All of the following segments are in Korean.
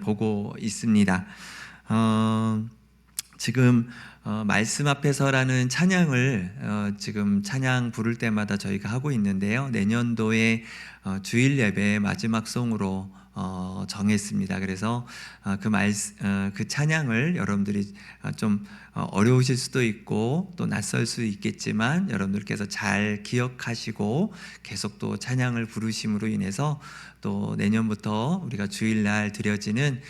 보고 있습니다. 지금 말씀 앞에서라는 찬양을 지금 찬양 부를 때마다 저희가 하고 있는데요. 내년도에 주일 예배 마지막 송으로 정했습니다. 그래서 그 찬양을 여러분들이 좀 어려우실 수도 있고 또 낯설 수 있겠지만 여러분들께서 잘 기억하시고 계속 또 찬양을 부르심으로 인해서 또 내년부터 우리가 주일날 드려지는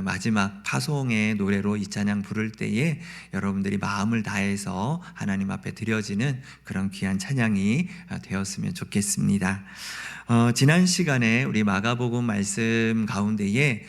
마지막 파송의 노래로 이 찬양 부를 때에 여러분들이 마음을 다해서 하나님 앞에 드려지는 그런 귀한 찬양이 되었으면 좋겠습니다. 지난 시간에 우리 마가복음 말씀 가운데에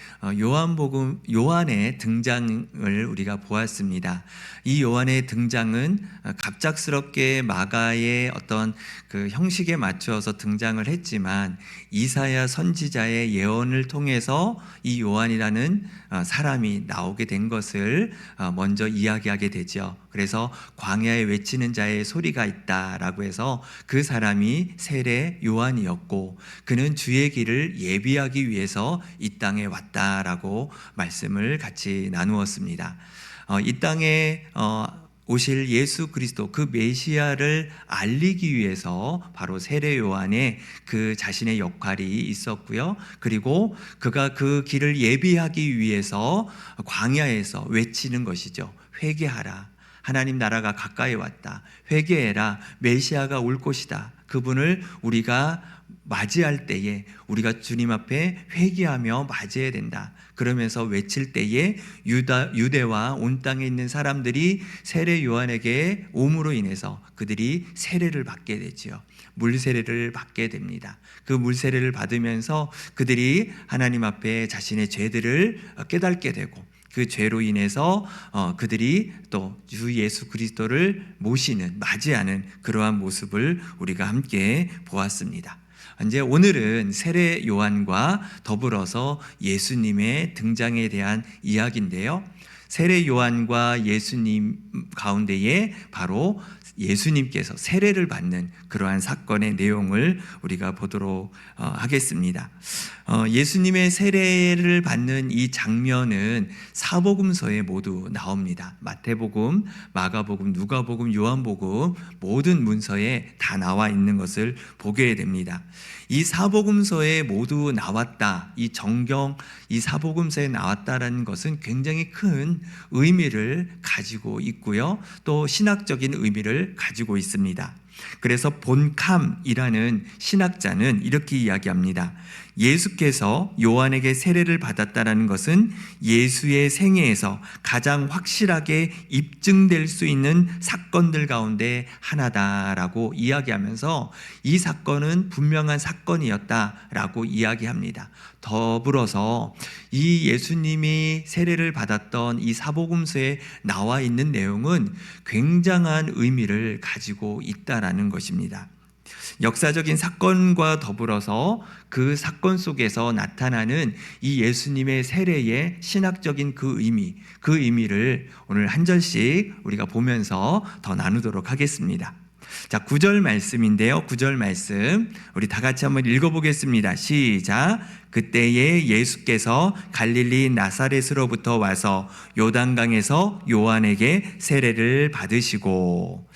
요한의 등장을 우리가 보았습니다. 이 요한의 등장은 갑작스럽게 마가의 어떤 그 형식에 맞추어서 등장을 했지만 이사야 선지자의 예언을 통해서 이 요한이라는 사람이 나오게 된 것을 먼저 이야기하게 되죠. 그래서 광야에 외치는 자의 소리가 있다라고 해서 그 사람이 세례 요한이었고 그는 주의 길을 예비하기 위해서 이 땅에 왔다라고 말씀을 같이 나누었습니다. 이 땅에 오실 예수 그리스도 그 메시아를 알리기 위해서 바로 세례 요한의 그 자신의 역할이 있었고요. 그리고 그가 그 길을 예비하기 위해서 광야에서 외치는 것이죠. 회개하라. 하나님 나라가 가까이 왔다. 회개해라. 메시아가 올 것이다. 그분을 우리가 맞이할 때에 우리가 주님 앞에 회개하며 맞이해야 된다. 그러면서 외칠 때에 유대와 온 땅에 있는 사람들이 세례 요한에게 옴으로 인해서 그들이 세례를 받게 되지요. 물세례를 받게 됩니다. 그 물세례를 받으면서 그들이 하나님 앞에 자신의 죄들을 깨닫게 되고 그 죄로 인해서 그들이 또 주 예수 그리스도를 모시는 맞이하는 그러한 모습을 우리가 함께 보았습니다. 이제 오늘은 세례 요한과 더불어서 예수님의 등장에 대한 이야기인데요. 세례 요한과 예수님 가운데에 바로 예수님께서 세례를 받는 그러한 사건의 내용을 우리가 보도록 하겠습니다. 예수님의 세례를 받는 이 장면은 사복음서에 모두 나옵니다. 마태복음, 마가복음, 누가복음, 요한복음 모든 문서에 다 나와 있는 것을 보게 됩니다. 이 사복음서에 모두 나왔다, 이 정경, 이 사복음서에 나왔다라는 것은 굉장히 큰 의미를 가지고 있고요. 또 신학적인 의미를 가지고 있습니다. 그래서 본캄이라는 신학자는 이렇게 이야기합니다. 예수께서 요한에게 세례를 받았다는 것은 예수의 생애에서 가장 확실하게 입증될 수 있는 사건들 가운데 하나다라고 이야기하면서 이 사건은 분명한 사건이었다라고 이야기합니다. 더불어서 이 예수님이 세례를 받았던 이 사복음서에 나와 있는 내용은 굉장한 의미를 가지고 있다라는 것입니다. 역사적인 사건과 더불어서 그 사건 속에서 나타나는 이 예수님의 세례의 신학적인 그 의미를 오늘 한 절씩 우리가 보면서 더 나누도록 하겠습니다. 자, 9절 말씀인데요. 9절 말씀 우리 다 같이 한번 읽어보겠습니다. 시작. 그때에 예수께서 갈릴리 나사렛으로부터 와서 요단강에서 요한에게 세례를 받으시고,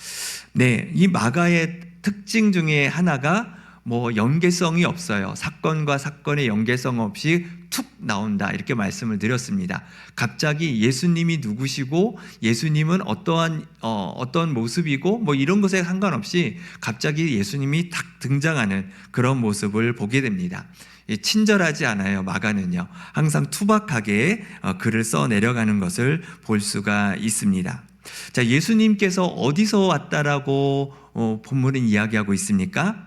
네, 이 마가의 특징 중에 하나가 연계성이 없어요. 사건과 사건의 연계성 없이 툭 나온다 이렇게 말씀을 드렸습니다. 갑자기 예수님이 누구시고 예수님은 어떤 모습이고 이런 것에 상관없이 갑자기 예수님이 탁 등장하는 그런 모습을 보게 됩니다. 친절하지 않아요. 마가는요. 항상 투박하게 글을 써 내려가는 것을 볼 수가 있습니다. 자, 예수님께서 어디서 왔다라고 본문은 이야기하고 있습니까?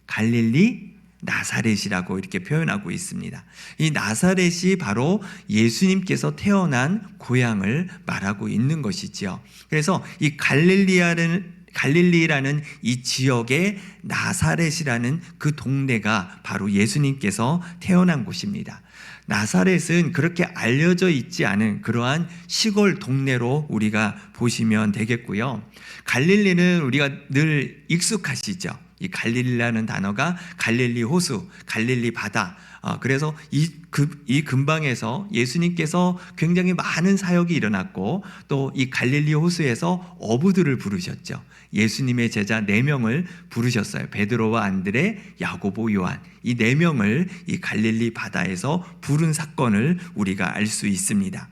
갈릴리 나사렛이라고 이렇게 표현하고 있습니다. 이 나사렛이 바로 예수님께서 태어난 고향을 말하고 있는 것이지요. 그래서 이 갈릴리라는 이 지역의 나사렛이라는 그 동네가 바로 예수님께서 태어난 곳입니다. 나사렛은 그렇게 알려져 있지 않은 그러한 시골 동네로 우리가 보시면 되겠고요. 갈릴리는 우리가 늘 익숙하시죠. 이 갈릴리라는 단어가 갈릴리 호수, 갈릴리 바다. 그래서 이 근방에서 예수님께서 굉장히 많은 사역이 일어났고 또 이 갈릴리 호수에서 어부들을 부르셨죠. 예수님의 제자 4명을 부르셨어요. 베드로와 안드레, 야고보, 요한. 이 4명을 이 갈릴리 바다에서 부른 사건을 우리가 알 수 있습니다.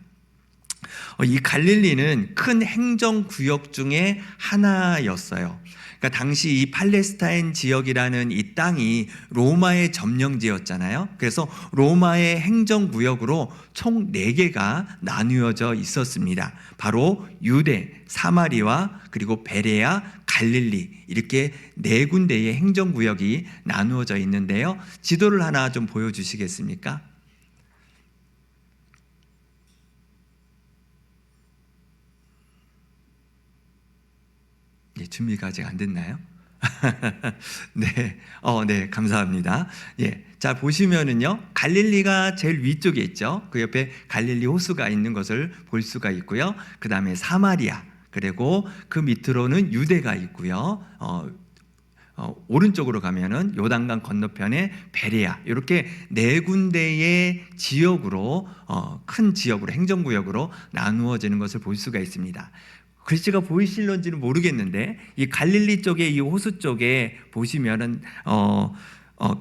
이 갈릴리는 큰 행정구역 중에 하나였어요. 그러니까 당시 이 팔레스타인 지역이라는 이 땅이 로마의 점령지였잖아요. 그래서 로마의 행정구역으로 총 4개가 나누어져 있었습니다. 바로 유대, 사마리아, 그리고 베레아, 갈릴리, 이렇게 4군데의 행정구역이 나누어져 있는데요. 지도를 하나 좀 보여주시겠습니까? 예, 준비가 아직 안 됐나요? 네, 네, 감사합니다. 예, 자 보시면은요, 갈릴리가 제일 위쪽에 있죠. 그 옆에 갈릴리 호수가 있는 것을 볼 수가 있고요. 그 다음에 사마리아, 그리고 그 밑으로는 유대가 있고요. 오른쪽으로 가면은 요단강 건너편에 베레아, 이렇게 4군데의 지역으로 큰 지역으로 행정구역으로 나누어지는 것을 볼 수가 있습니다. 글씨가 보이실런지는 모르겠는데 이 갈릴리 쪽에 이 호수 쪽에 보시면은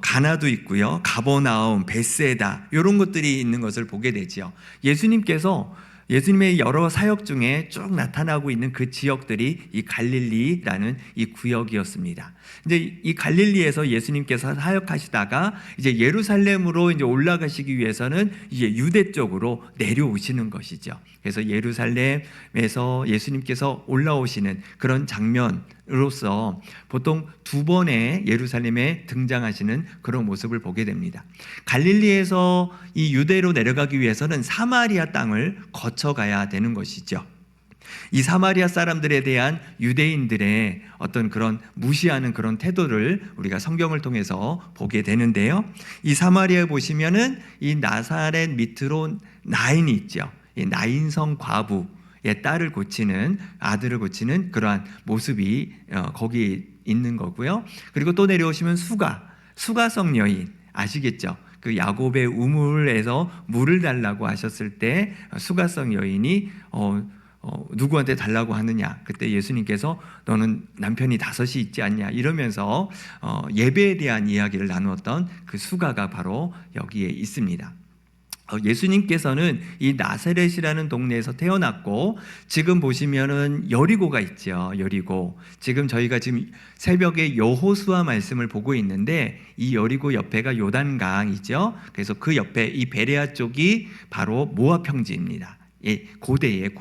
가나도 있고요, 가버나움, 베세다 이런 것들이 있는 것을 보게 되지요. 예수님의 여러 사역 중에 쭉 나타나고 있는 그 지역들이 이 갈릴리라는 이 구역이었습니다. 이제 이 갈릴리에서 예수님께서 사역하시다가 이제 예루살렘으로 이제 올라가시기 위해서는 이제 유대 쪽으로 내려오시는 것이죠. 그래서 예루살렘에서 예수님께서 올라오시는 그런 장면으로서 보통 2번의 예루살렘에 등장하시는 그런 모습을 보게 됩니다. 갈릴리에서 이 유대로 내려가기 위해서는 사마리아 땅을 거쳐가야 되는 것이죠. 이 사마리아 사람들에 대한 유대인들의 어떤 그런 무시하는 그런 태도를 우리가 성경을 통해서 보게 되는데요. 이 사마리아에 보시면은 이 나사렛 밑으로 나인이 있죠. 이 나인성 과부의 딸을 고치는, 아들을 고치는 그러한 모습이 거기 있는 거고요. 그리고 또 내려오시면 수가성 여인 아시겠죠? 그 야곱의 우물에서 물을 달라고 하셨을 때 수가성 여인이 누구한테 달라고 하느냐, 그때 예수님께서 너는 남편이 5이 있지 않냐 이러면서 예배에 대한 이야기를 나누었던 그 수가가 바로 여기에 있습니다. 예수님께서는 이 나사렛이라는 동네에서 태어났고, 지금 보시면은 여리고가 있죠. 여리고. 지금 저희가 지금 새벽에 여호수아 말씀을 보고 있는데 이 여리고 옆에가 요단강이죠. 그래서 그 옆에 이 베레아 쪽이 바로 모압 평지입니다. 고대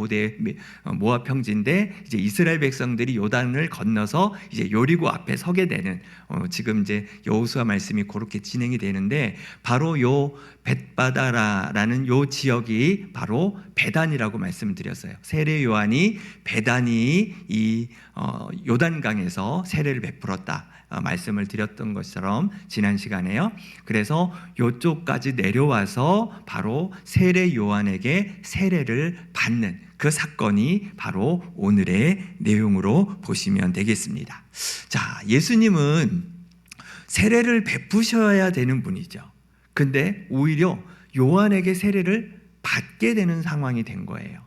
모압 평지인데 이제 이스라엘 백성들이 요단을 건너서 이제 여리고 앞에 서게 되는 지금 이제 여호수아 말씀이 그렇게 진행이 되는데, 바로 요 벳바다라는 요 지역이 바로 베단이라고 말씀을 드렸어요. 세례 요한이 베단이 이 요단강에서 세례를 베풀었다 말씀을 드렸던 것처럼 지난 시간에요. 그래서 이쪽까지 내려와서 바로 세례 요한에게 세례를 받는 그 사건이 바로 오늘의 내용으로 보시면 되겠습니다. 자, 예수님은 세례를 베푸셔야 되는 분이죠. 근데 오히려 요한에게 세례를 받게 되는 상황이 된 거예요.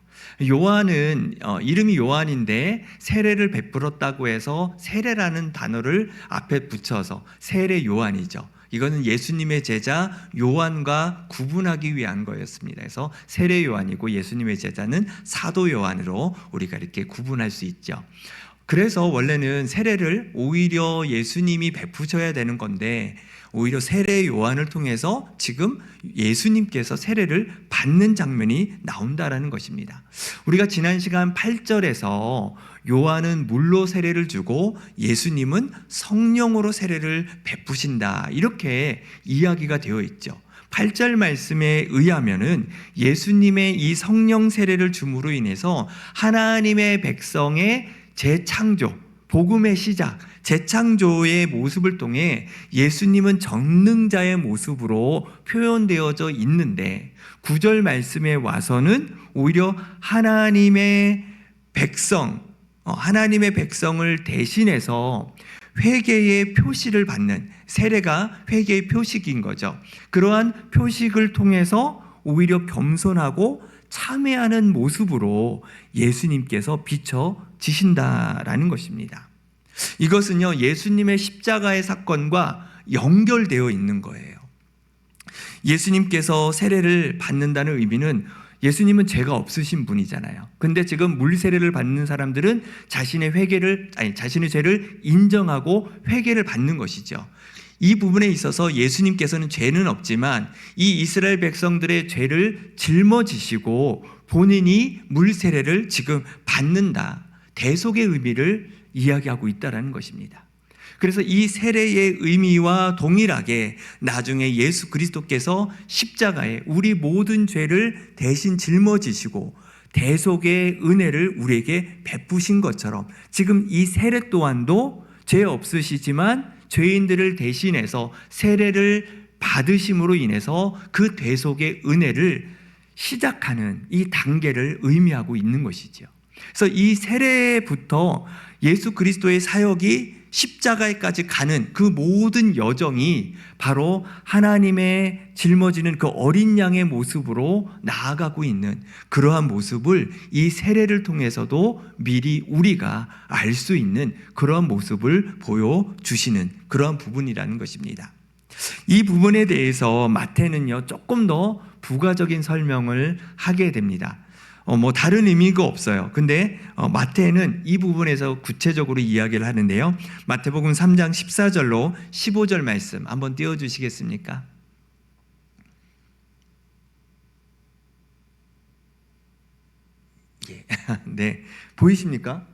요한은 이름이 요한인데 세례를 베풀었다고 해서 세례라는 단어를 앞에 붙여서 세례 요한이죠. 이거는 예수님의 제자 요한과 구분하기 위한 거였습니다. 그래서 세례 요한이고 예수님의 제자는 사도 요한으로 우리가 이렇게 구분할 수 있죠. 그래서 원래는 세례를 오히려 예수님이 베푸셔야 되는 건데 오히려 세례 요한을 통해서 지금 예수님께서 세례를 받는 장면이 나온다라는 것입니다. 우리가 지난 시간 8절에서 요한은 물로 세례를 주고 예수님은 성령으로 세례를 베푸신다, 이렇게 이야기가 되어 있죠. 8절 말씀에 의하면은 예수님의 이 성령 세례를 줌으로 인해서 하나님의 백성의 재창조, 복음의 시작, 재창조의 모습을 통해 예수님은 전능자의 모습으로 표현되어져 있는데, 9절 말씀에 와서는 오히려 하나님의 백성을 대신해서 회개의 표시를 받는, 세례가 회개의 표식인 거죠. 그러한 표식을 통해서 오히려 겸손하고 참회하는 모습으로 예수님께서 비춰지신다라는 것입니다. 이것은요, 예수님의 십자가의 사건과 연결되어 있는 거예요. 예수님께서 세례를 받는다는 의미는, 예수님은 죄가 없으신 분이잖아요. 근데 지금 물 세례를 받는 사람들은 자신의 죄를 인정하고 회개를 받는 것이죠. 이 부분에 있어서 예수님께서는 죄는 없지만 이 이스라엘 백성들의 죄를 짊어지시고 본인이 물 세례를 지금 받는다, 대속의 의미를 이야기하고 있다는 것입니다. 그래서 이 세례의 의미와 동일하게 나중에 예수 그리스도께서 십자가에 우리 모든 죄를 대신 짊어지시고 대속의 은혜를 우리에게 베푸신 것처럼, 지금 이 세례 또한도 죄 없으시지만 죄인들을 대신해서 세례를 받으심으로 인해서 그 대속의 은혜를 시작하는 이 단계를 의미하고 있는 것이죠. 그래서 이 세례부터 예수 그리스도의 사역이 십자가에까지 가는 그 모든 여정이 바로 하나님의 짊어지는 그 어린 양의 모습으로 나아가고 있는 그러한 모습을 이 세례를 통해서도 미리 우리가 알 수 있는 그러한 모습을 보여주시는 그러한 부분이라는 것입니다. 이 부분에 대해서 마태는요, 조금 더 부가적인 설명을 하게 됩니다. 다른 의미가 없어요. 근데 마태는 이 부분에서 구체적으로 이야기를 하는데요. 마태복음 3장 14절로 15절 말씀 한번 띄워주시겠습니까? 예. 네, 보이십니까?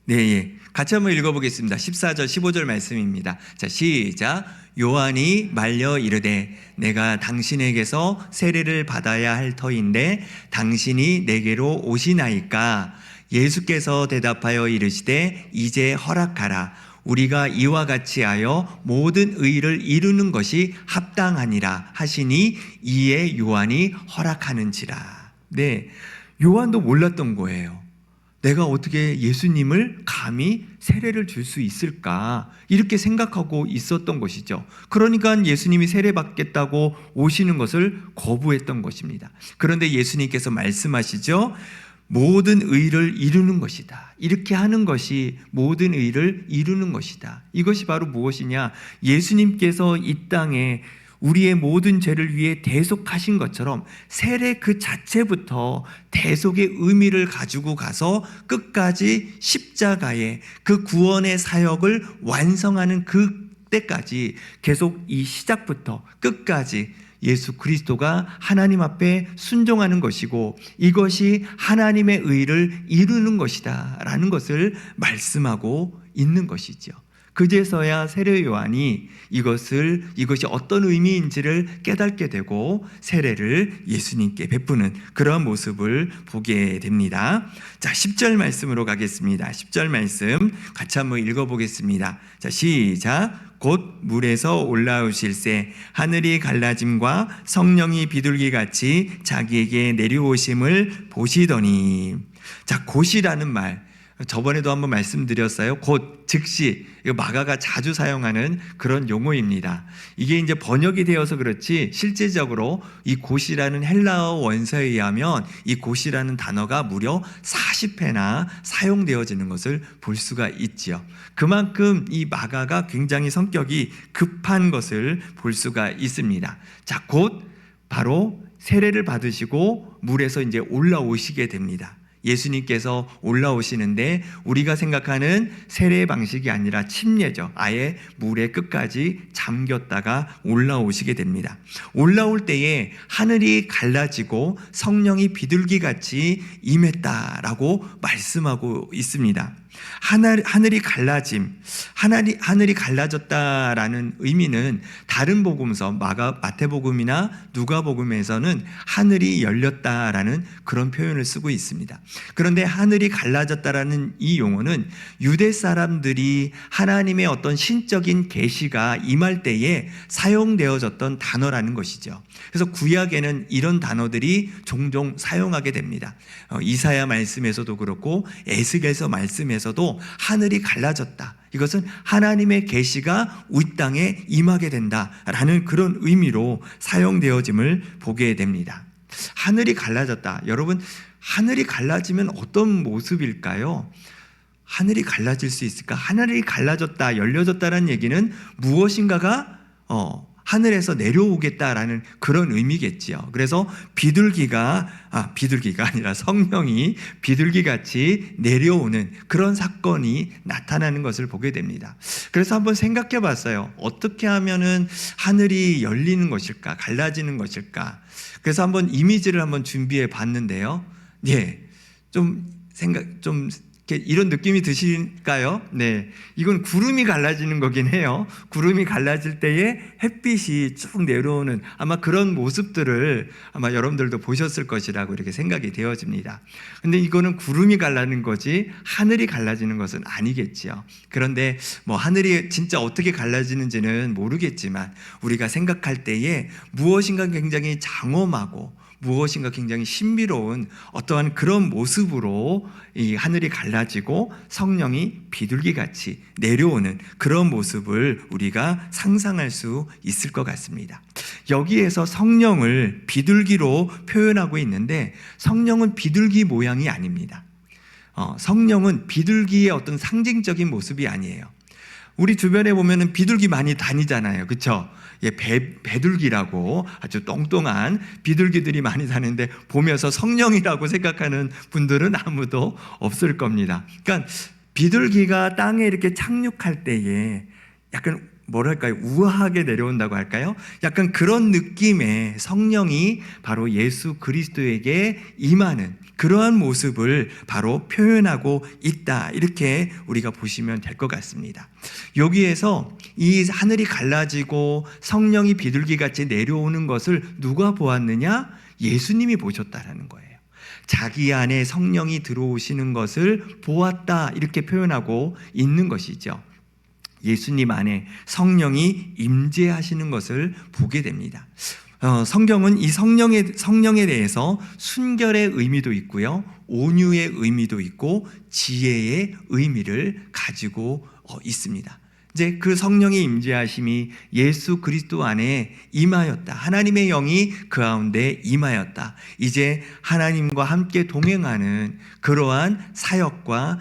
네, 예. 같이 한번 읽어보겠습니다. 14절, 15절 말씀입니다. 자, 시작. 요한이 말려 이르되 내가 당신에게서 세례를 받아야 할 터인데 당신이 내게로 오시나이까? 예수께서 대답하여 이르시되 이제 허락하라. 우리가 이와 같이 하여 모든 의를 이루는 것이 합당하니라 하시니 이에 요한이 허락하는지라. 네, 요한도 몰랐던 거예요. 내가 어떻게 예수님을 감히 세례를 줄 수 있을까, 이렇게 생각하고 있었던 것이죠. 그러니까 예수님이 세례받겠다고 오시는 것을 거부했던 것입니다. 그런데 예수님께서 말씀하시죠. 모든 의를 이루는 것이다. 이렇게 하는 것이 모든 의를 이루는 것이다. 이것이 바로 무엇이냐? 예수님께서 이 땅에 우리의 모든 죄를 위해 대속하신 것처럼 세례 그 자체부터 대속의 의미를 가지고 가서 끝까지 십자가의 그 구원의 사역을 완성하는 그때까지 계속 이 시작부터 끝까지 예수 그리스도가 하나님 앞에 순종하는 것이고 이것이 하나님의 의를 이루는 것이다 라는 것을 말씀하고 있는 것이죠. 그제서야 세례 요한이 이것이 어떤 의미인지를 깨닫게 되고 세례를 예수님께 베푸는 그런 모습을 보게 됩니다. 자, 10절 말씀으로 가겠습니다. 10절 말씀 같이 한번 읽어보겠습니다. 자, 시작. 곧 물에서 올라오실새 하늘이 갈라짐과 성령이 비둘기같이 자기에게 내려오심을 보시더니. 자, 곧이라는 말, 저번에도 한번 말씀드렸어요. 곧, 즉시, 이거 마가가 자주 사용하는 그런 용어입니다. 이게 이제 번역이 되어서 그렇지 실제적으로 이 곧이라는 헬라어 원서에 의하면 이 곧이라는 단어가 무려 40회나 사용되어지는 것을 볼 수가 있지요. 그만큼 이 마가가 굉장히 성격이 급한 것을 볼 수가 있습니다. 자, 곧 바로 세례를 받으시고 물에서 이제 올라오시게 됩니다. 예수님께서 올라오시는데 우리가 생각하는 세례의 방식이 아니라 침례죠. 아예 물에 끝까지 잠겼다가 올라오시게 됩니다. 올라올 때에 하늘이 갈라지고 성령이 비둘기같이 임했다라고 말씀하고 있습니다. 하늘이 갈라짐, 하늘이 갈라졌다라는 의미는 다른 복음서 마태복음이나 누가복음에서는 하늘이 열렸다라는 그런 표현을 쓰고 있습니다. 그런데 하늘이 갈라졌다라는 이 용어는 유대 사람들이 하나님의 어떤 신적인 계시가 임할 때에 사용되어졌던 단어라는 것이죠. 그래서 구약에는 이런 단어들이 종종 사용하게 됩니다. 이사야 말씀에서도 그렇고 에스겔서 말씀에서 통해서도 하늘이 갈라졌다. 이것은 하나님의 계시가 이 땅에 임하게 된다라는 그런 의미로 사용되어짐을 보게 됩니다. 하늘이 갈라졌다. 여러분, 하늘이 갈라지면 어떤 모습일까요? 하늘이 갈라질 수 있을까? 하늘이 갈라졌다, 열려졌다라는 얘기는 무엇인가가 하늘에서 내려오겠다라는 그런 의미겠지요. 그래서 비둘기가 아니라 성령이 비둘기같이 내려오는 그런 사건이 나타나는 것을 보게 됩니다. 그래서 한번 생각해 봤어요. 어떻게 하면은 하늘이 열리는 것일까? 갈라지는 것일까? 그래서 한번 이미지를 한번 준비해 봤는데요. 이런 느낌이 드실까요? 네. 이건 구름이 갈라지는 거긴 해요. 구름이 갈라질 때에 햇빛이 쭉 내려오는 아마 그런 모습들을 아마 여러분들도 보셨을 것이라고 이렇게 생각이 되어집니다. 근데 이거는 구름이 갈라지는 거지 하늘이 갈라지는 것은 아니겠지요. 그런데 하늘이 진짜 어떻게 갈라지는지는 모르겠지만 우리가 생각할 때에 무엇인가 굉장히 장엄하고 무엇인가 굉장히 신비로운 어떠한 그런 모습으로 이 하늘이 갈라지고 성령이 비둘기같이 내려오는 그런 모습을 우리가 상상할 수 있을 것 같습니다. 여기에서 성령을 비둘기로 표현하고 있는데 성령은 비둘기 모양이 아닙니다. 성령은 비둘기의 어떤 상징적인 모습이 아니에요. 우리 주변에 보면은 비둘기 많이 다니잖아요. 그렇죠? 배둘기라고 아주 똥똥한 비둘기들이 많이 다니는데 보면서 성령이라고 생각하는 분들은 아무도 없을 겁니다. 그러니까 비둘기가 땅에 이렇게 착륙할 때에 약간 우아하게 내려온다고 할까요? 약간 그런 느낌의 성령이 바로 예수 그리스도에게 임하는 그러한 모습을 바로 표현하고 있다. 이렇게 우리가 보시면 될 것 같습니다. 여기에서 이 하늘이 갈라지고 성령이 비둘기같이 내려오는 것을 누가 보았느냐? 예수님이 보셨다라는 거예요. 자기 안에 성령이 들어오시는 것을 보았다. 이렇게 표현하고 있는 것이죠. 예수님 안에 성령이 임재하시는 것을 보게 됩니다. 성경은 이 성령에 대해서 순결의 의미도 있고요, 온유의 의미도 있고 지혜의 의미를 가지고 있습니다. 이제 그 성령의 임재하심이 예수 그리스도 안에 임하였다. 하나님의 영이 그 가운데 임하였다. 이제 하나님과 함께 동행하는 그러한 사역과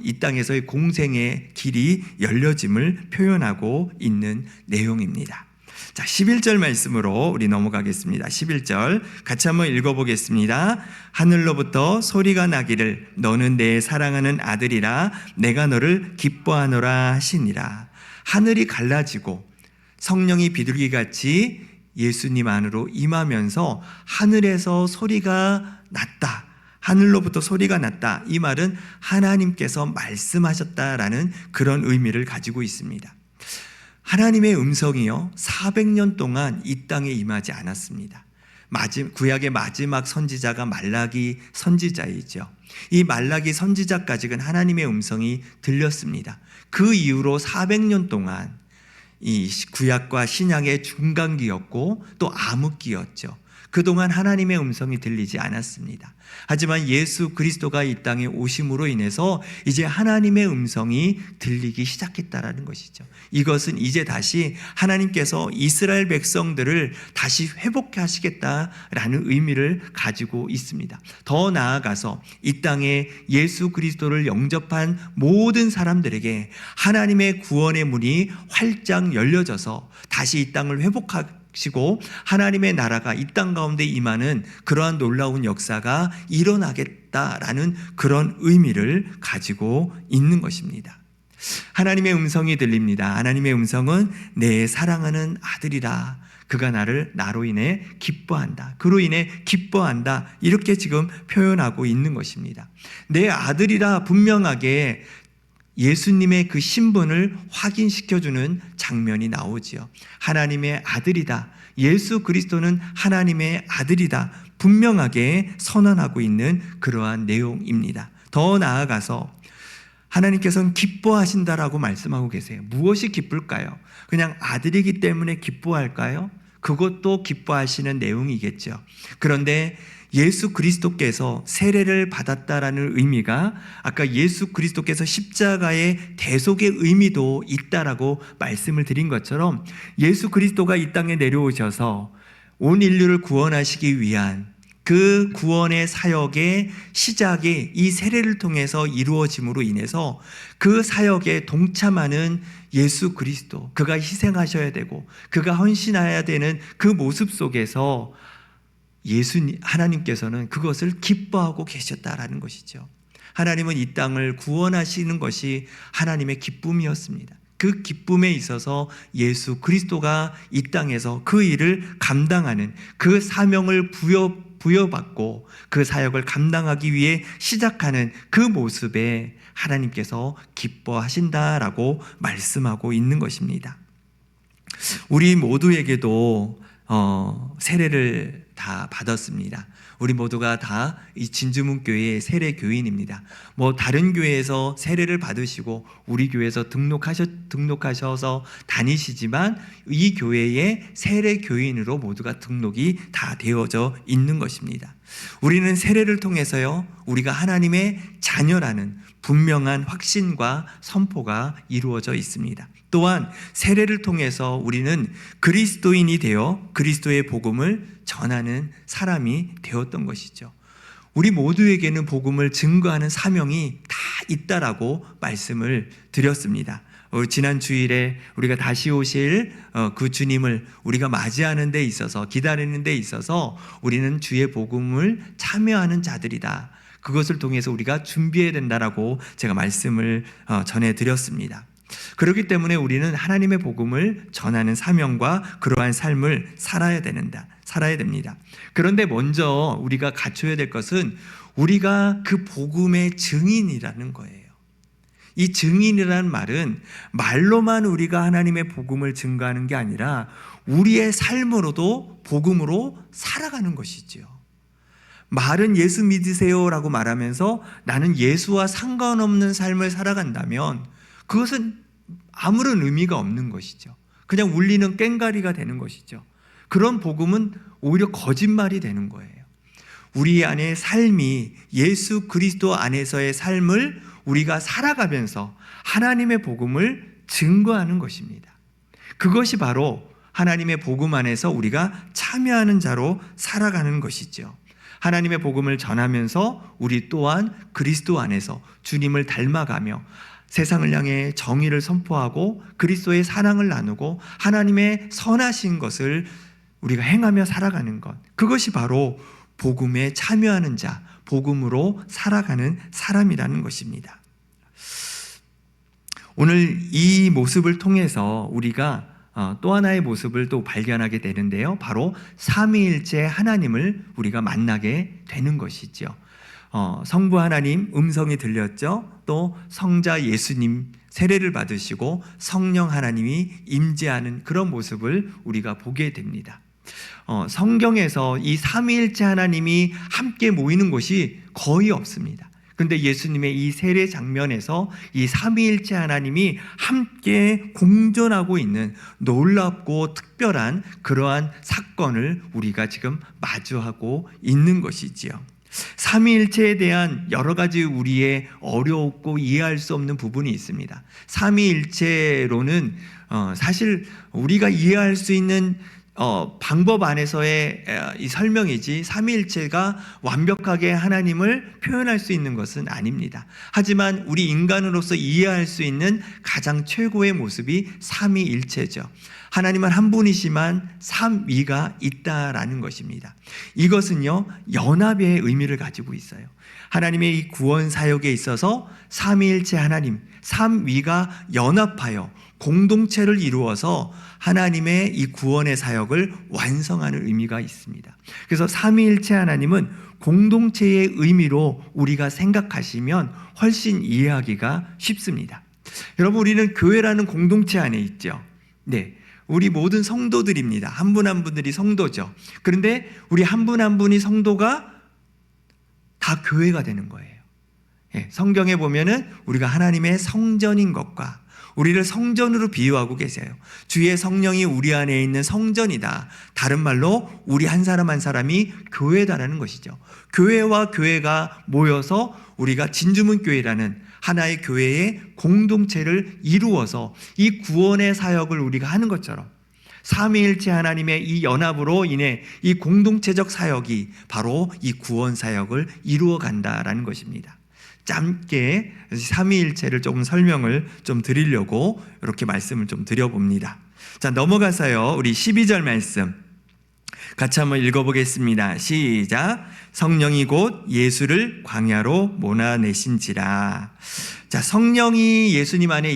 이 땅에서의 공생의 길이 열려짐을 표현하고 있는 내용입니다. 자, 11절 말씀으로 우리 넘어가겠습니다. 11절 같이 한번 읽어보겠습니다. 하늘로부터 소리가 나기를 너는 내 사랑하는 아들이라 내가 너를 기뻐하노라 하시니라. 하늘이 갈라지고 성령이 비둘기같이 예수님 안으로 임하면서 하늘에서 소리가 났다. 하늘로부터 소리가 났다. 이 말은 하나님께서 말씀하셨다라는 그런 의미를 가지고 있습니다. 하나님의 음성이요 400년 동안 이 땅에 임하지 않았습니다. 구약의 마지막 선지자가 말라기 선지자이죠. 이 말라기 선지자까지는 하나님의 음성이 들렸습니다. 그 이후로 400년 동안 이 구약과 신약의 중간기였고 또 암흑기였죠. 그동안 하나님의 음성이 들리지 않았습니다. 하지만 예수 그리스도가 이 땅에 오심으로 인해서 이제 하나님의 음성이 들리기 시작했다라는 것이죠. 이것은 이제 다시 하나님께서 이스라엘 백성들을 다시 회복하시겠다라는 의미를 가지고 있습니다. 더 나아가서 이 땅에 예수 그리스도를 영접한 모든 사람들에게 하나님의 구원의 문이 활짝 열려져서 다시 이 땅을 회복하시고 하나님의 나라가 이 땅 가운데 임하는 그러한 놀라운 역사가 일어나겠다라는 그런 의미를 가지고 있는 것입니다. 하나님의 음성이 들립니다. 하나님의 음성은 내 사랑하는 아들이라 그가 나로 인해 기뻐한다. 그로 인해 기뻐한다. 이렇게 지금 표현하고 있는 것입니다. 내 아들이라 분명하게 예수님의 그 신분을 확인시켜주는 장면이 나오지요. 하나님의 아들이다. 예수 그리스도는 하나님의 아들이다. 분명하게 선언하고 있는 그러한 내용입니다. 더 나아가서 하나님께서는 기뻐하신다라고 말씀하고 계세요. 무엇이 기쁠까요? 그냥 아들이기 때문에 기뻐할까요? 그것도 기뻐하시는 내용이겠죠. 그런데 예수 그리스도께서 세례를 받았다라는 의미가 아까 예수 그리스도께서 십자가의 대속의 의미도 있다라고 말씀을 드린 것처럼 예수 그리스도가 이 땅에 내려오셔서 온 인류를 구원하시기 위한 그 구원의 사역의 시작이 이 세례를 통해서 이루어짐으로 인해서 그 사역에 동참하는 예수 그리스도, 그가 희생하셔야 되고 그가 헌신해야 되는 그 모습 속에서 하나님께서는 그것을 기뻐하고 계셨다라는 것이죠. 하나님은 이 땅을 구원하시는 것이 하나님의 기쁨이었습니다. 그 기쁨에 있어서 예수 그리스도가 이 땅에서 그 일을 감당하는 그 사명을 부여받고 그 사역을 감당하기 위해 시작하는 그 모습에 하나님께서 기뻐하신다라고 말씀하고 있는 것입니다. 우리 모두에게도 세례를 다 받았습니다. 우리 모두가 다 이 진주문교회의 세례 교인입니다. 다른 교회에서 세례를 받으시고 우리 교회에서 등록하셔서 다니시지만 이 교회의 세례 교인으로 모두가 등록이 다 되어져 있는 것입니다. 우리는 세례를 통해서요, 우리가 하나님의 자녀라는 분명한 확신과 선포가 이루어져 있습니다. 또한 세례를 통해서 우리는 그리스도인이 되어 그리스도의 복음을 전하는 사람이 되었던 것이죠. 우리 모두에게는 복음을 증거하는 사명이 다 있다라고 말씀을 드렸습니다. 지난 주일에 우리가 다시 오실 그 주님을 우리가 맞이하는 데 있어서, 기다리는 데 있어서 우리는 주의 복음을 참여하는 자들이다. 그것을 통해서 우리가 준비해야 된다라고 제가 말씀을 전해드렸습니다. 그렇기 때문에 우리는 하나님의 복음을 전하는 사명과 그러한 삶을 살아야 됩니다. 그런데 먼저 우리가 갖춰야 될 것은 우리가 그 복음의 증인이라는 거예요. 이 증인이라는 말은 말로만 우리가 하나님의 복음을 증거하는 게 아니라 우리의 삶으로도 복음으로 살아가는 것이지요. 말은 예수 믿으세요라고 말하면서 나는 예수와 상관없는 삶을 살아간다면 그것은 아무런 의미가 없는 것이죠. 그냥 울리는 꽹과리가 되는 것이죠. 그런 복음은 오히려 거짓말이 되는 거예요. 우리 안의 삶이 예수 그리스도 안에서의 삶을 우리가 살아가면서 하나님의 복음을 증거하는 것입니다. 그것이 바로 하나님의 복음 안에서 우리가 참여하는 자로 살아가는 것이죠. 하나님의 복음을 전하면서 우리 또한 그리스도 안에서 주님을 닮아가며 세상을 향해 정의를 선포하고 그리스도의 사랑을 나누고 하나님의 선하신 것을 우리가 행하며 살아가는 것, 그것이 바로 복음에 참여하는 자, 복음으로 살아가는 사람이라는 것입니다. 오늘 이 모습을 통해서 우리가 또 하나의 모습을 또 발견하게 되는데요, 바로 삼위일체 하나님을 우리가 만나게 되는 것이죠. 성부 하나님 음성이 들렸죠. 또 성자 예수님 세례를 받으시고 성령 하나님이 임재하는 그런 모습을 우리가 보게 됩니다. 성경에서 이 삼위일체 하나님이 함께 모이는 곳이 거의 없습니다. 그런데 예수님의 이 세례 장면에서 이 삼위일체 하나님이 함께 공존하고 있는 놀랍고 특별한 그러한 사건을 우리가 지금 마주하고 있는 것이지요. 삼위일체에 대한 여러 가지 우리의 어렵고 이해할 수 없는 부분이 있습니다. 삼위일체로는 사실 우리가 이해할 수 있는 방법 안에서의 이 설명이지 삼위일체가 완벽하게 하나님을 표현할 수 있는 것은 아닙니다. 하지만 우리 인간으로서 이해할 수 있는 가장 최고의 모습이 삼위일체죠. 하나님은 한 분이시만 삼위가 있다라는 것입니다. 이것은요, 연합의 의미를 가지고 있어요. 하나님의 이 구원 사역에 있어서 삼위일체 하나님, 삼위가 연합하여 공동체를 이루어서 하나님의 이 구원의 사역을 완성하는 의미가 있습니다. 그래서 삼위일체 하나님은 공동체의 의미로 우리가 생각하시면 훨씬 이해하기가 쉽습니다. 여러분, 우리는 교회라는 공동체 안에 있죠. 네, 우리 모든 성도들입니다. 한 분 한 분들이 성도죠. 그런데 우리 한 분 한 분이 성도가 다 교회가 되는 거예요. 성경에 보면은 우리가 하나님의 성전인 것과 우리를 성전으로 비유하고 계세요. 주의 성령이 우리 안에 있는 성전이다. 다른 말로 우리 한 사람 한 사람이 교회다라는 것이죠. 교회와 교회가 모여서 우리가 진주문 교회라는 하나의 교회의 공동체를 이루어서 이 구원의 사역을 우리가 하는 것처럼 삼위일체 하나님의 이 연합으로 인해 이 공동체적 사역이 바로 이 구원 사역을 이루어 간다라는 것입니다. 짧게 삼위일체를 조금 설명을 좀 드리려고 이렇게 말씀을 좀 드려봅니다. 자, 넘어가서요, 우리 12절 말씀 같이 한번 읽어보겠습니다. 시작. 성령이 곧 예수를 광야로 몰아내신지라. 자, 성령이 예수님 안에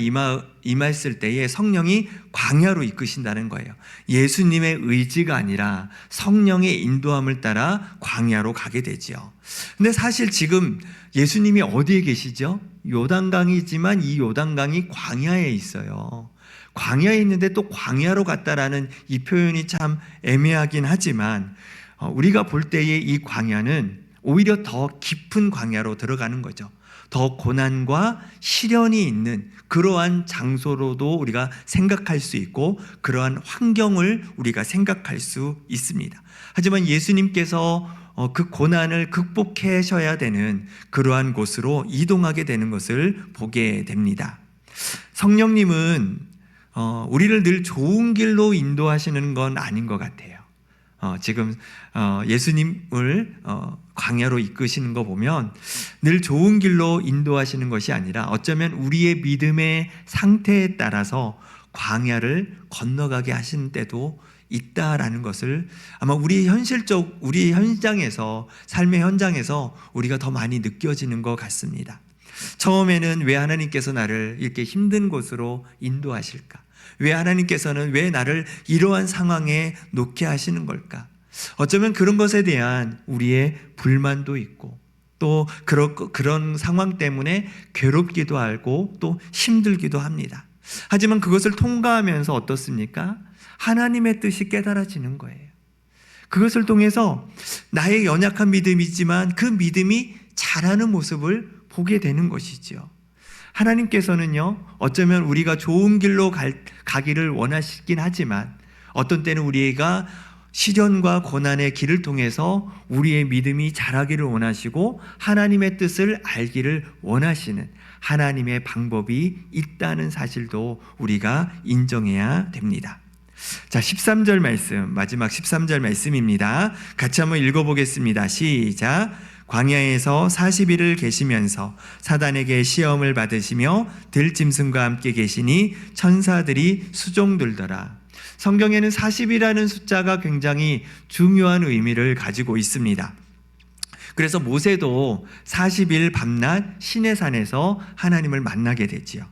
임했을 때에 성령이 광야로 이끄신다는 거예요. 예수님의 의지가 아니라 성령의 인도함을 따라 광야로 가게 되죠. 근데 사실 지금 예수님이 어디에 계시죠? 요단강이지만 이 요단강이 광야에 있어요. 광야에 있는데 또 광야로 갔다라는 이 표현이 참 애매하긴 하지만 우리가 볼 때의 이 광야는 오히려 더 깊은 광야로 들어가는 거죠. 더 고난과 시련이 있는 그러한 장소로도 우리가 생각할 수 있고 그러한 환경을 우리가 생각할 수 있습니다. 하지만 예수님께서 그 고난을 극복하셔야 되는 그러한 곳으로 이동하게 되는 것을 보게 됩니다. 성령님은 우리를 늘 좋은 길로 인도하시는 건 아닌 것 같아요. 지금 예수님을 광야로 이끄시는 거 보면 늘 좋은 길로 인도하시는 것이 아니라 어쩌면 우리의 믿음의 상태에 따라서 광야를 건너가게 하시는 때도 있다라는 것을 아마 우리 현장에서, 삶의 현장에서 우리가 더 많이 느껴지는 것 같습니다. 처음에는 왜 하나님께서 나를 이렇게 힘든 곳으로 인도하실까? 왜 하나님께서는 왜 나를 이러한 상황에 놓게 하시는 걸까? 어쩌면 그런 것에 대한 우리의 불만도 있고 또 그런 상황 때문에 괴롭기도 하고 또 힘들기도 합니다. 하지만 그것을 통과하면서 어떻습니까? 하나님의 뜻이 깨달아지는 거예요. 그것을 통해서 나의 연약한 믿음이지만 그 믿음이 자라는 모습을 보게 되는 것이지요. 하나님께서는요, 어쩌면 우리가 좋은 길로 가기를 원하시긴 하지만 어떤 때는 우리가 시련과 고난의 길을 통해서 우리의 믿음이 자라기를 원하시고 하나님의 뜻을 알기를 원하시는 하나님의 방법이 있다는 사실도 우리가 인정해야 됩니다. 자, 13절 말씀, 마지막 13절 말씀입니다. 같이 한번 읽어보겠습니다. 시작. 광야에서 40일을 계시면서 사단에게 시험을 받으시며 들짐승과 함께 계시니 천사들이 수종들더라. 성경에는 40이라는 숫자가 굉장히 중요한 의미를 가지고 있습니다. 그래서 모세도 40일 밤낮 시내산에서 하나님을 만나게 되지요.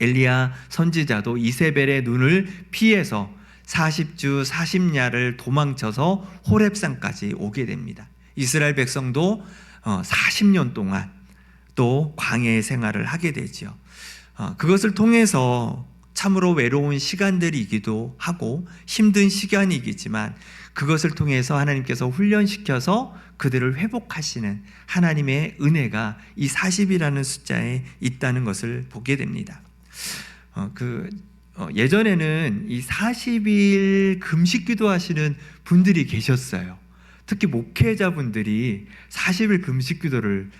엘리야 선지자도 이세벨의 눈을 피해서 40주 40야를 도망쳐서 호렙산까지 오게 됩니다. 이스라엘 백성도 40년 동안 또 광야의 생활을 하게 되죠. 그것을 통해서 참으로 외로운 시간들이기도 하고 힘든 시간이겠지만 그것을 통해서 하나님께서 훈련시켜서 그들을 회복하시는 하나님의 은혜가 이 40이라는 숫자에 있다는 것을 보게 됩니다. 예전에는 이 40일 금식 기도하시는 분들이 계셨어요. 특히 목회자분들이 40일 금식 기도를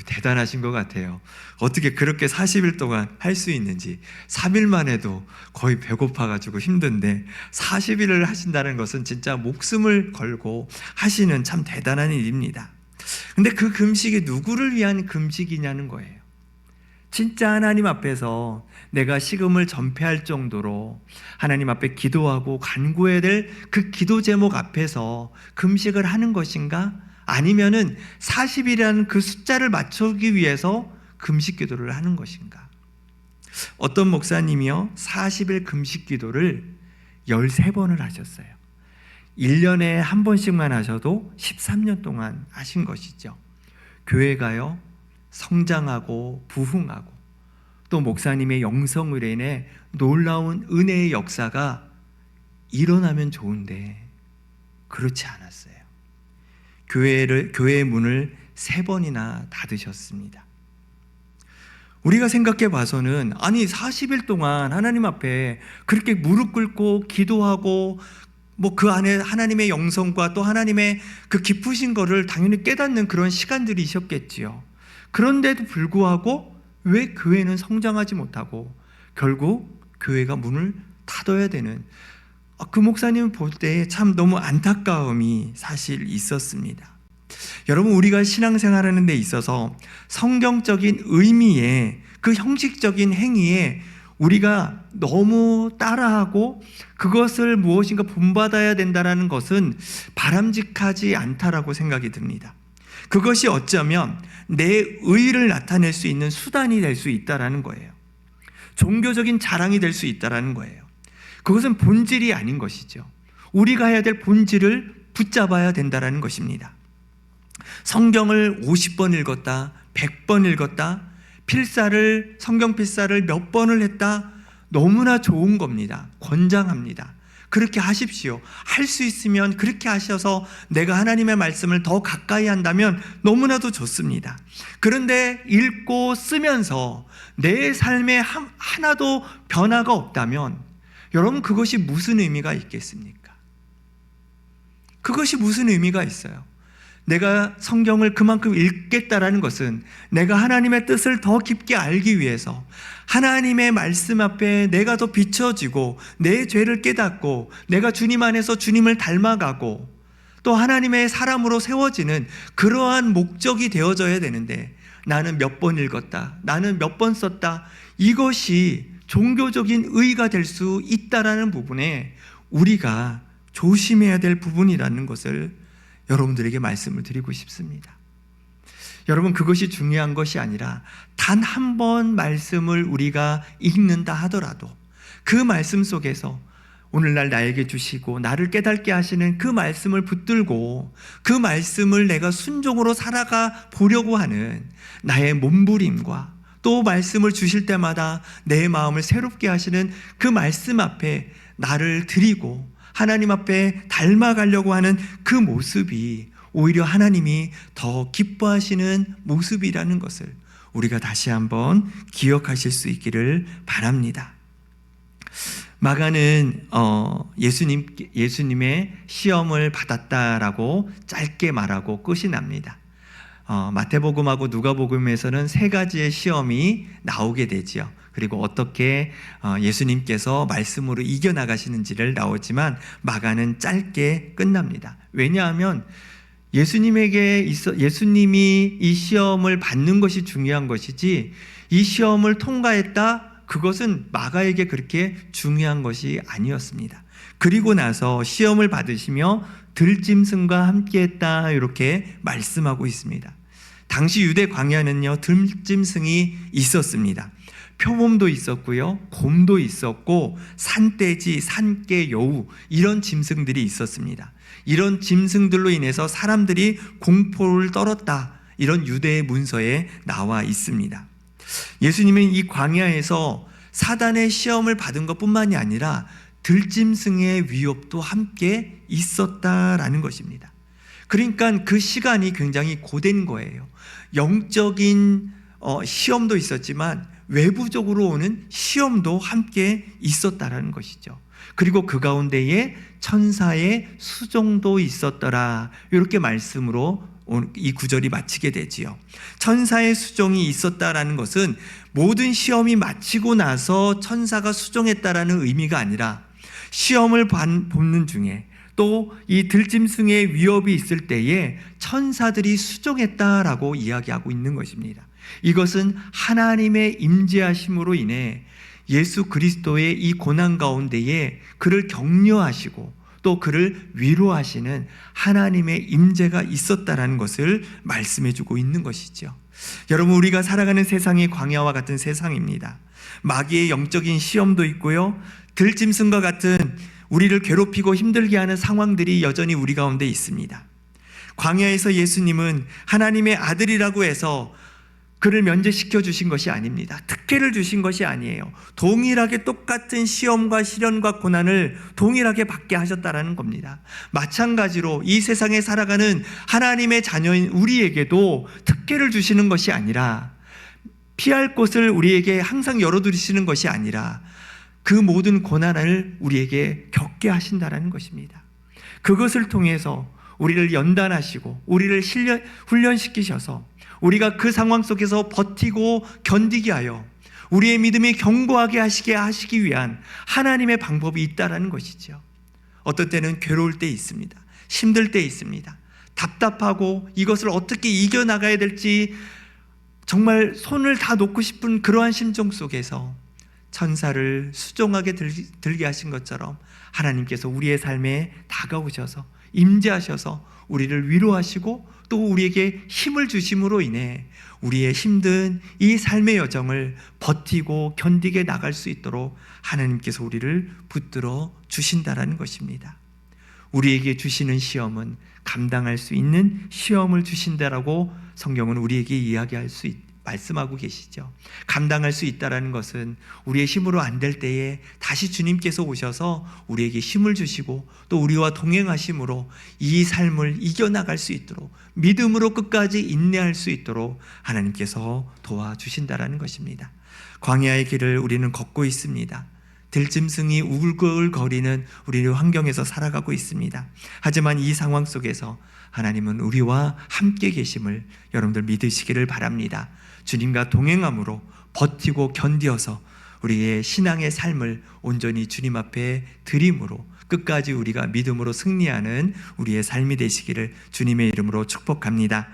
대단하신 것 같아요. 어떻게 그렇게 40일 동안 할 수 있는지. 3일만 해도 거의 배고파가지고 힘든데 40일을 하신다는 것은 진짜 목숨을 걸고 하시는 참 대단한 일입니다. 근데 그 금식이 누구를 위한 금식이냐는 거예요. 진짜 하나님 앞에서 내가 식음을 전폐할 정도로 하나님 앞에 기도하고 간구해야 될 그 기도 제목 앞에서 금식을 하는 것인가? 아니면은 40이라는 그 숫자를 맞추기 위해서 금식 기도를 하는 것인가? 어떤 목사님이요 40일 금식 기도를 13번을 하셨어요. 1년에 한 번씩만 하셔도 13년 동안 하신 것이죠. 교회가요 성장하고 부흥하고 또 목사님의 영성을 인해 놀라운 은혜의 역사가 일어나면 좋은데 그렇지 않았어요. 교회의 문을 3번이나 닫으셨습니다. 우리가 생각해 봐서는 아니 40일 동안 하나님 앞에 그렇게 무릎 꿇고 기도하고 뭐 그 안에 하나님의 영성과 또 하나님의 그 깊으신 거를 당연히 깨닫는 그런 시간들이 있었겠지요. 그런데도 불구하고 왜 교회는 성장하지 못하고 결국 교회가 문을 닫아야 되는, 그 목사님을 볼 때 참 너무 안타까움이 사실 있었습니다. 여러분, 우리가 신앙생활하는 데 있어서 성경적인 의미의 그 형식적인 행위에 우리가 너무 따라하고 그것을 무엇인가 본받아야 된다는 것은 바람직하지 않다라고 생각이 듭니다. 그것이 어쩌면 내 의의를 나타낼 수 있는 수단이 될 수 있다는 거예요. 종교적인 자랑이 될 수 있다는 거예요. 그것은 본질이 아닌 것이죠. 우리가 해야 될 본질을 붙잡아야 된다는 것입니다. 성경을 50번 읽었다, 100번 읽었다, 성경 필사를 몇 번을 했다, 너무나 좋은 겁니다. 권장합니다. 그렇게 하십시오. 할 수 있으면 그렇게 하셔서 내가 하나님의 말씀을 더 가까이 한다면 너무나도 좋습니다. 그런데 읽고 쓰면서 내 삶에 하나도 변화가 없다면 여러분, 그것이 무슨 의미가 있겠습니까? 그것이 무슨 의미가 있어요? 내가 성경을 그만큼 읽겠다라는 것은 내가 하나님의 뜻을 더 깊게 알기 위해서 하나님의 말씀 앞에 내가 더 비춰지고 내 죄를 깨닫고 내가 주님 안에서 주님을 닮아가고 또 하나님의 사람으로 세워지는 그러한 목적이 되어져야 되는데, 나는 몇 번 읽었다, 나는 몇 번 썼다, 이것이 종교적인 의의가 될 수 있다라는 부분에 우리가 조심해야 될 부분이라는 것을 여러분들에게 말씀을 드리고 싶습니다. 여러분, 그것이 중요한 것이 아니라 단 한 번 말씀을 우리가 읽는다 하더라도 그 말씀 속에서 오늘날 나에게 주시고 나를 깨닫게 하시는 그 말씀을 붙들고 그 말씀을 내가 순종으로 살아가 보려고 하는 나의 몸부림과 또 말씀을 주실 때마다 내 마음을 새롭게 하시는 그 말씀 앞에 나를 드리고 하나님 앞에 닮아가려고 하는 그 모습이 오히려 하나님이 더 기뻐하시는 모습이라는 것을 우리가 다시 한번 기억하실 수 있기를 바랍니다. 마가는 예수님의 시험을 받았다라고 짧게 말하고 끝이 납니다. 마태복음하고 누가복음에서는 3가지의 시험이 나오게 되지요. 그리고 어떻게 예수님께서 말씀으로 이겨나가시는지를 나오지만 마가는 짧게 끝납니다. 왜냐하면 예수님이 이 시험을 받는 것이 중요한 것이지 이 시험을 통과했다, 그것은 마가에게 그렇게 중요한 것이 아니었습니다. 그리고 나서 시험을 받으시며 들짐승과 함께했다, 이렇게 말씀하고 있습니다. 당시 유대 광야는요, 들짐승이 있었습니다. 표범도 있었고요, 곰도 있었고 산돼지, 산개, 여우, 이런 짐승들이 있었습니다. 이런 짐승들로 인해서 사람들이 공포를 떨었다, 이런 유대의 문서에 나와 있습니다. 예수님은 이 광야에서 사단의 시험을 받은 것뿐만이 아니라 들짐승의 위협도 함께 있었다라는 것입니다. 그러니까 그 시간이 굉장히 고된 거예요. 영적인 시험도 있었지만 외부적으로 오는 시험도 함께 있었다라는 것이죠. 그리고 그 가운데에 천사의 수종도 있었더라, 이렇게 말씀으로 이 구절이 마치게 되지요. 천사의 수종이 있었다라는 것은 모든 시험이 마치고 나서 천사가 수종했다라는 의미가 아니라 시험을 보는 중에 또 이 들짐승의 위협이 있을 때에 천사들이 수종했다라고 이야기하고 있는 것입니다. 이것은 하나님의 임재하심으로 인해 예수 그리스도의 이 고난 가운데에 그를 격려하시고 또 그를 위로하시는 하나님의 임재가 있었다라는 것을 말씀해 주고 있는 것이죠. 여러분, 우리가 살아가는 세상이 광야와 같은 세상입니다. 마귀의 영적인 시험도 있고요, 들짐승과 같은 우리를 괴롭히고 힘들게 하는 상황들이 여전히 우리 가운데 있습니다. 광야에서 예수님은 하나님의 아들이라고 해서 그를 면제시켜 주신 것이 아닙니다. 특혜를 주신 것이 아니에요. 동일하게 똑같은 시험과 시련과 고난을 동일하게 받게 하셨다라는 겁니다. 마찬가지로 이 세상에 살아가는 하나님의 자녀인 우리에게도 특혜를 주시는 것이 아니라 피할 곳을 우리에게 항상 열어두시는 것이 아니라 그 모든 고난을 우리에게 겪게 하신다라는 것입니다. 그것을 통해서 우리를 연단하시고 우리를 훈련시키셔서 우리가 그 상황 속에서 버티고 견디게 하여 우리의 믿음이 견고하게 하시기 위한 하나님의 방법이 있다라는 것이죠. 어떤 때는 괴로울 때 있습니다. 힘들 때 있습니다. 답답하고 이것을 어떻게 이겨나가야 될지 정말 손을 다 놓고 싶은 그러한 심정 속에서 천사를 수종하게 들게 하신 것처럼 하나님께서 우리의 삶에 다가오셔서 임재하셔서 우리를 위로하시고 또 우리에게 힘을 주심으로 인해 우리의 힘든 이 삶의 여정을 버티고 견디게 나갈 수 있도록 하나님께서 우리를 붙들어 주신다라는 것입니다. 우리에게 주시는 시험은 감당할 수 있는 시험을 주신다라고 성경은 우리에게 말씀하고 계시죠. 감당할 수 있다라는 것은 우리의 힘으로 안 될 때에 다시 주님께서 오셔서 우리에게 힘을 주시고 또 우리와 동행하심으로 이 삶을 이겨나갈 수 있도록 믿음으로 끝까지 인내할 수 있도록 하나님께서 도와주신다라는 것입니다. 광야의 길을 우리는 걷고 있습니다. 들짐승이 우글거리는 우리의 환경에서 살아가고 있습니다. 하지만 이 상황 속에서 하나님은 우리와 함께 계심을 여러분들 믿으시기를 바랍니다. 주님과 동행함으로 버티고 견디어서 우리의 신앙의 삶을 온전히 주님 앞에 드림으로 끝까지 우리가 믿음으로 승리하는 우리의 삶이 되시기를 주님의 이름으로 축복합니다.